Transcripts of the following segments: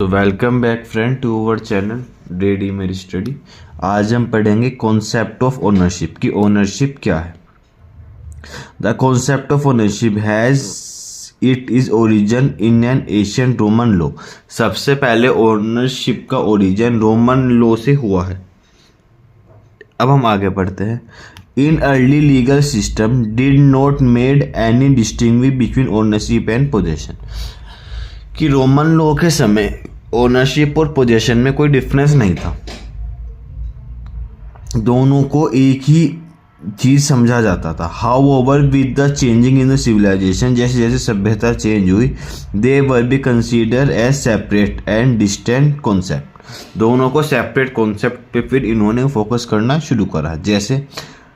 तो welcome back friend to our channel daddy मेरी study. आज हम पढ़ेंगे कॉन्सेप्ट ऑफ ओनरशिप की ओनरशिप क्या है। The concept of ownership has it is origin in an Asian Roman law. सबसे पहले ओनरशिप का ओरिजिन रोमन लॉ से हुआ है। अब हम आगे पढ़ते हैं। In early legal system did not made any distinguish between ownership and possession. कि रोमन लॉ के समय ओनरशिप और पोजेशन में कोई डिफरेंस नहीं था, दोनों को एक ही चीज समझा जाता था। How over with the changing in the civilisation, जैसे जैसे सभ्यता चेंज हुई, they were be consider as separate and distant concept. दोनों को सेपरेट कॉन्सेप्ट पे फिर इन्होंने फोकस करना शुरू करा। जैसे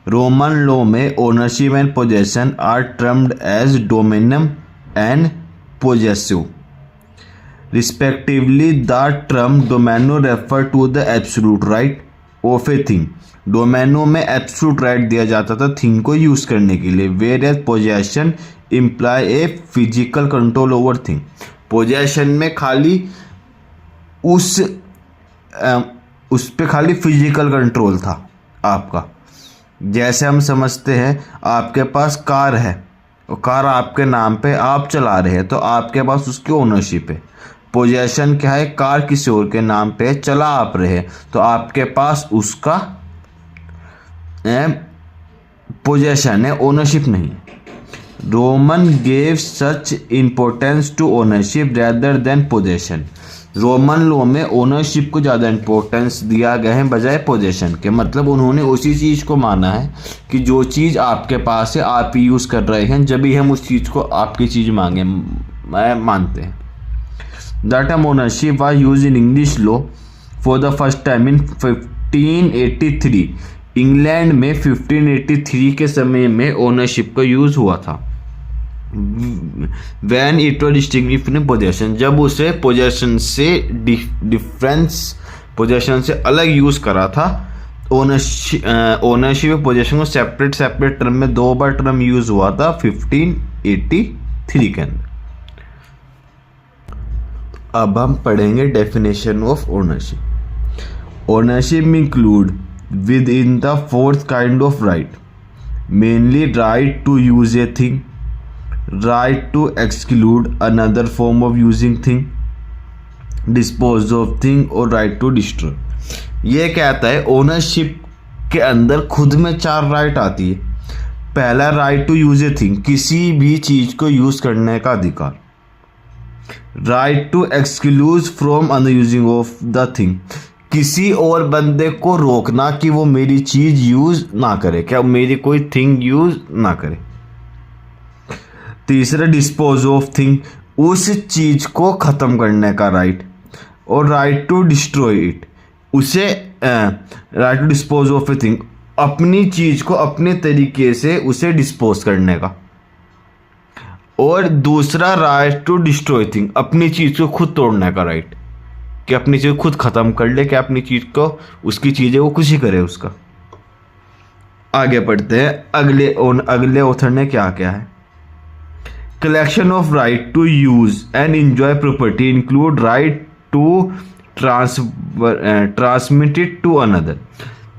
रोमन लॉ में ownership and possession are termed as dominium and possessive respectively. The term domino refer to the absolute right of a thing. डोमेनो में एब्सोल्यूट राइट दिया जाता था थिंग को यूज करने के लिए, whereas possession imply a physical control over thing. Possession में खाली उस पे खाली फिजिकल कंट्रोल था आपका। जैसे हम समझते हैं आपके पास कार है और कार आपके नाम पे आप चला रहे हैं, तो आपके पास उसकी ओनरशिप है। पोजेशन क्या है, कार किसी और के नाम पे चला आप रहे, तो आपके पास उसका पोजेशन है, ओनरशिप नहीं। Roman gave such importance to ownership rather than possession. Roman law में ओनरशिप को ज़्यादा इंपॉर्टेंस दिया गया है बजाय पोजेशन के। मतलब उन्होंने उसी चीज़ को माना है कि जो चीज़ आपके पास है आप ही यूज़ कर रहे हैं, जब भी हम उस चीज़ को आपकी चीज़ मानते हैं। The term ownership was used in English law for the first time in 1583। England में 1583 के समय में ओनरशिप का यूज हुआ था। When it was distinguished from possession, जब उसे पोजेशन से पोजेशन से अलग यूज करा था। ओनरशिप और पोजेशन को सेपरेट टर्म में दो बार टर्म यूज हुआ था 1583 के अंदर। अब हम पढ़ेंगे definition of ownership. Ownership include within the fourth kind of right, mainly right to use a thing, right to exclude another form of using thing, dispose of thing और right to destroy. ये कहता है ownership के अंदर खुद में 4 right आती है। पहला right to use a thing, किसी भी चीज को यूज करने का अधिकार। Right to exclude from another using of the thing, किसी और बंदे को रोकना कि वो मेरी चीज यूज ना करे, क्या मेरी कोई थिंग यूज ना करे। तीसरा डिस्पोज ऑफ थिंग, उस चीज को खत्म करने का राइट। और राइट टू डिस्ट्रॉय इट, उसे right to dispose of a thing, अपनी चीज को अपने तरीके से उसे डिस्पोज करने का। और दूसरा राइट टू डिस्ट्रॉय थिंग, अपनी चीज को खुद तोड़ने का राइट, कि अपनी चीज खुद खत्म कर ले, कि अपनी चीज को उसकी चीज है वो कुछ ही करे उसका। आगे पढ़ते हैं अगले ऑथर ने क्या क्या है। Collection of right to use and enjoy property include right to transmit it to another.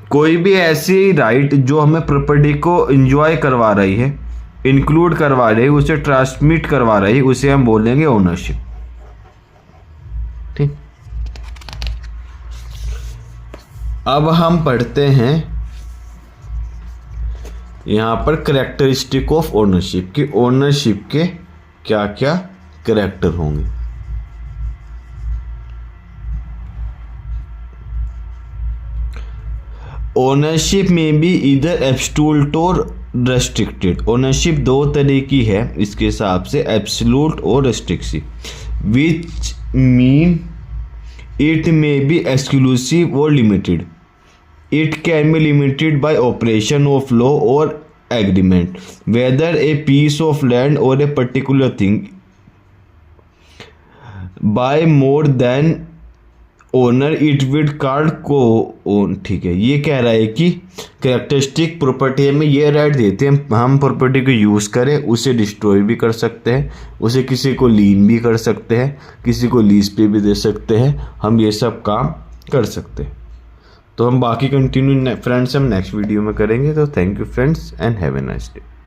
कोई भी ऐसी राइट जो हमें प्रॉपर्टी को एंजॉय करवा रही है, इंक्लूड करवा रही, उसे ट्रांसमिट करवा रही, उसे हम बोलेंगे ओनरशिप। ठीक, अब हम पढ़ते हैं यहां पर कैरेक्टरिस्टिक ऑफ ओनरशिप की ओनरशिप के क्या क्या कैरेक्टर होंगे। ओनरशिप में भी इधर एब्सोल्यूट और रेस्ट्रिक्टेड। ओनरशिप 2 तरह की है इसके हिसाब से, absolute or restrictive, which mean it may be exclusive or limited. It can be limited by operation of law or agreement, whether a piece of land or a particular thing, by more than owner it with card को own, ठीक है। ये कह रहा है कि characteristic property में ये राइट देते हैं, हम प्रॉपर्टी को यूज़ करें, उसे डिस्ट्रॉय भी कर सकते हैं, उसे किसी को लीन भी कर सकते हैं, किसी को लीज पे भी दे सकते हैं, हम ये सब काम कर सकते हैं। तो हम बाकी कंटिन्यू फ्रेंड्स हम नेक्स्ट वीडियो में करेंगे। तो thank you friends and have a nice day.